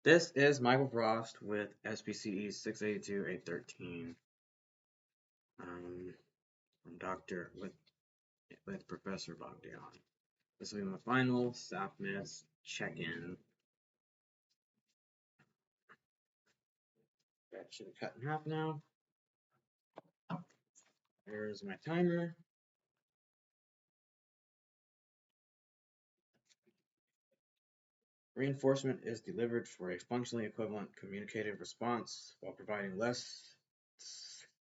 This is Michael Frost with SPCE 682-813. I'm Doctor with Professor Bogdan. This will be my final Safmeds check-in. That should have cut in half now. There's my timer. Reinforcement is delivered for a functionally equivalent communicative response while providing less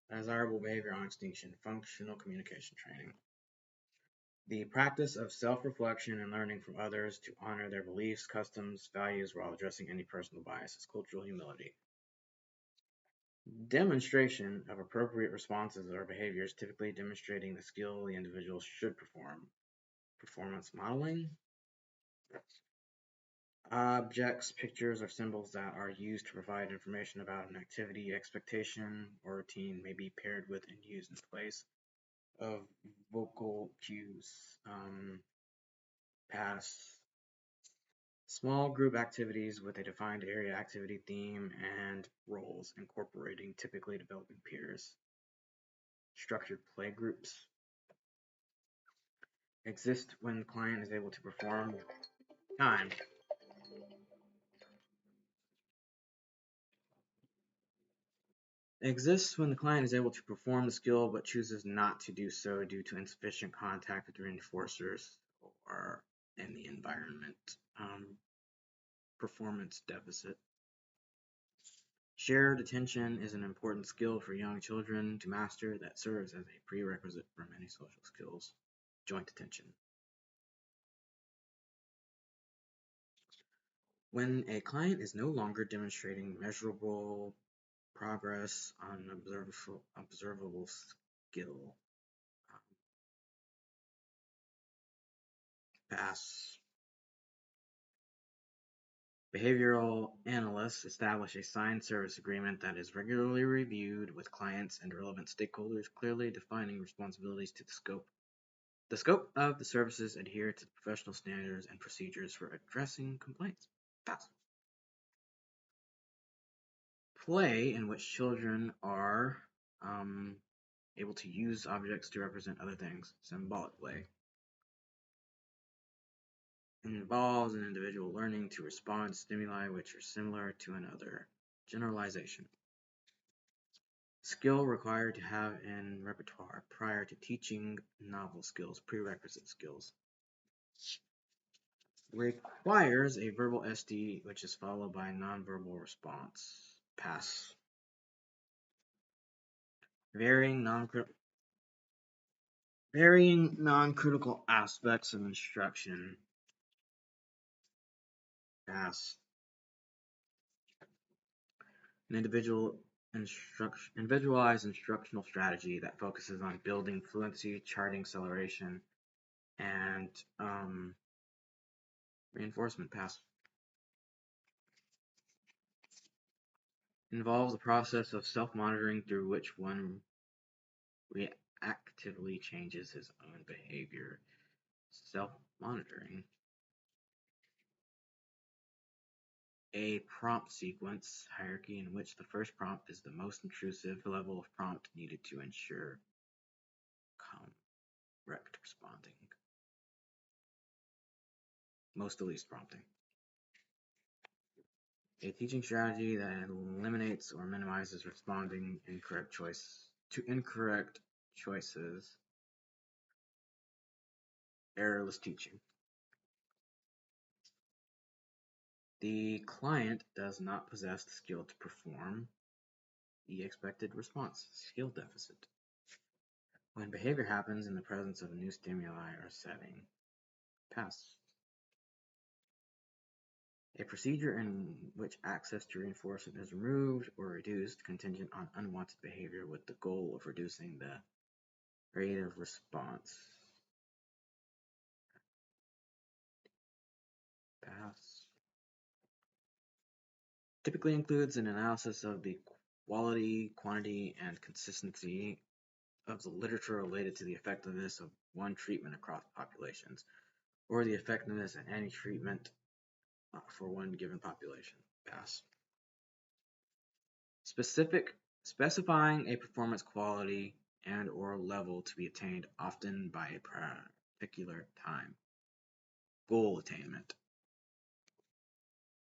desirable behavior on extinction. Functional communication training. The practice of self-reflection and learning from others to honor their beliefs, customs, values while addressing any personal biases. Cultural humility. Demonstration of appropriate responses or behaviors, typically demonstrating the skill the individual should perform. Performance modeling. Objects, pictures, or symbols that are used to provide information about an activity, expectation, or routine may be paired with and used in place of vocal cues. Pass. Small group activities with a defined area, activity, theme, and roles, incorporating typically developing peers. Structured play groups. Exist when the client is able to perform time. Exists when the client is able to perform the skill but chooses not to do so due to insufficient contact with reinforcers or in the environment. Performance deficit. Shared attention is an important skill for young children to master that serves as a prerequisite for many social skills. Joint attention. When a client is no longer demonstrating measurable progress on observable skill. Pass. Behavioral analysts establish a signed service agreement that is regularly reviewed with clients and relevant stakeholders, clearly defining responsibilities to the scope. The scope of the services adhere to professional standards and procedures for addressing complaints. Pass. Play, in which children are able to use objects to represent other things. Symbolic play. Involves an individual learning to respond to stimuli which are similar to another. Generalization. Skill required to have in repertoire prior to teaching novel skills, prerequisite skills. Requires a verbal SD which is followed by a nonverbal response. Pass. Varying non-critical aspects of instruction. Pass. An individualized instructional strategy that focuses on building fluency, charting acceleration, and reinforcement. Pass. Involves a process of self-monitoring through which one reactively changes his own behavior. Self-monitoring. A prompt sequence hierarchy in which the first prompt is the most intrusive level of prompt needed to ensure correct responding. Most to least prompting. A teaching strategy that eliminates or minimizes responding to incorrect choices. Errorless teaching. The client does not possess the skill to perform the expected response. Skill deficit. When behavior happens in the presence of a new stimuli or setting. Pass. A procedure in which access to reinforcement is removed or reduced contingent on unwanted behavior with the goal of reducing the rate of response. Pass. Typically includes an analysis of the quality, quantity, and consistency of the literature related to the effectiveness of one treatment across populations, or the effectiveness of any treatment for one given population. Pass. Specifying a performance quality and or level to be attained often by a particular time. Goal attainment.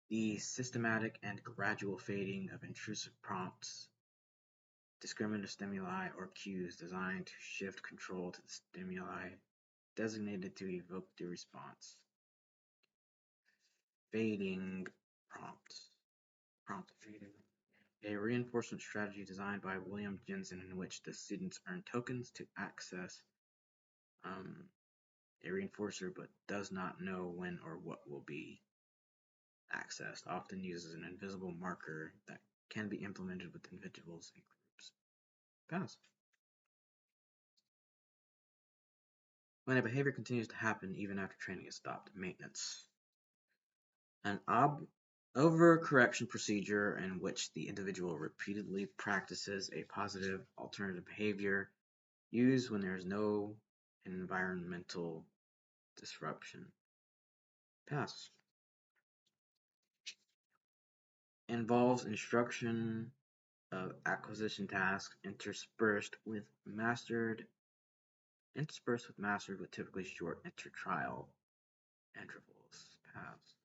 The systematic and gradual fading of intrusive prompts, discriminative stimuli, or cues designed to shift control to the stimuli designated to evoke the response. Fading prompt fading. A reinforcement strategy designed by William Jensen in which the students earn tokens to access a reinforcer but does not know when or what will be accessed, often uses an invisible marker that can be implemented with individuals and groups. Pass. When a behavior continues to happen even after training is stopped. Maintenance. An overcorrection procedure in which the individual repeatedly practices a positive alternative behavior used when there is no environmental disruption. Pass. Involves instruction of acquisition tasks interspersed with mastered with typically short intertrial intervals. Pass.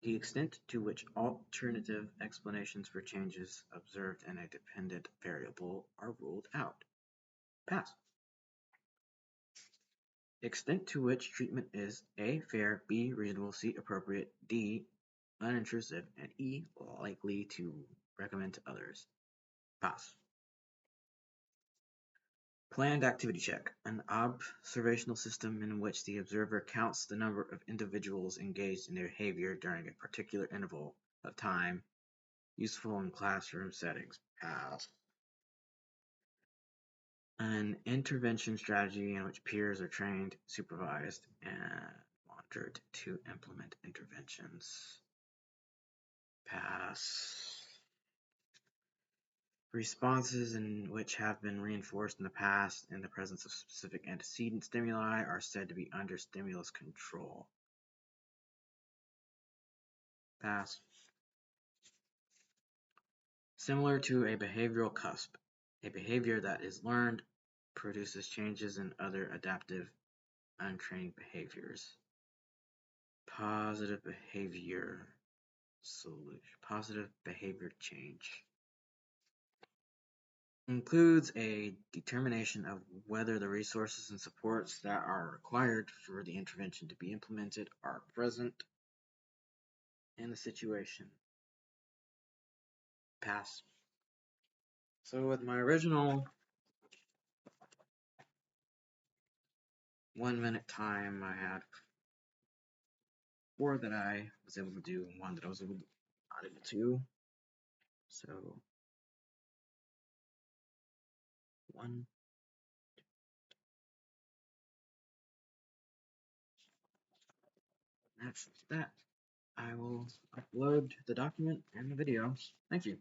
The extent to which alternative explanations for changes observed in a dependent variable are ruled out. Pass. Extent to which treatment is A. fair, B. reasonable, C. appropriate, D. unintrusive, and E. likely to recommend to others. Pass. Planned activity check. An observational system in which the observer counts the number of individuals engaged in their behavior during a particular interval of time, useful in classroom settings. Pass. An intervention strategy in which peers are trained, supervised, and monitored to implement interventions. Pass. Responses in which have been reinforced in the past in the presence of specific antecedent stimuli are said to be under stimulus control. Pass. Similar to a behavioral cusp, a behavior that is learned produces changes in other adaptive, untrained behaviors. Positive behavior solution. Positive behavior change includes a determination of whether the resources and supports that are required for the intervention to be implemented are present in the situation. Pass. So with my original 1 minute time, I had 4 that I was able to do and 1 that I was not able to. So 1. That's that. I will upload the document and the video. Thank you.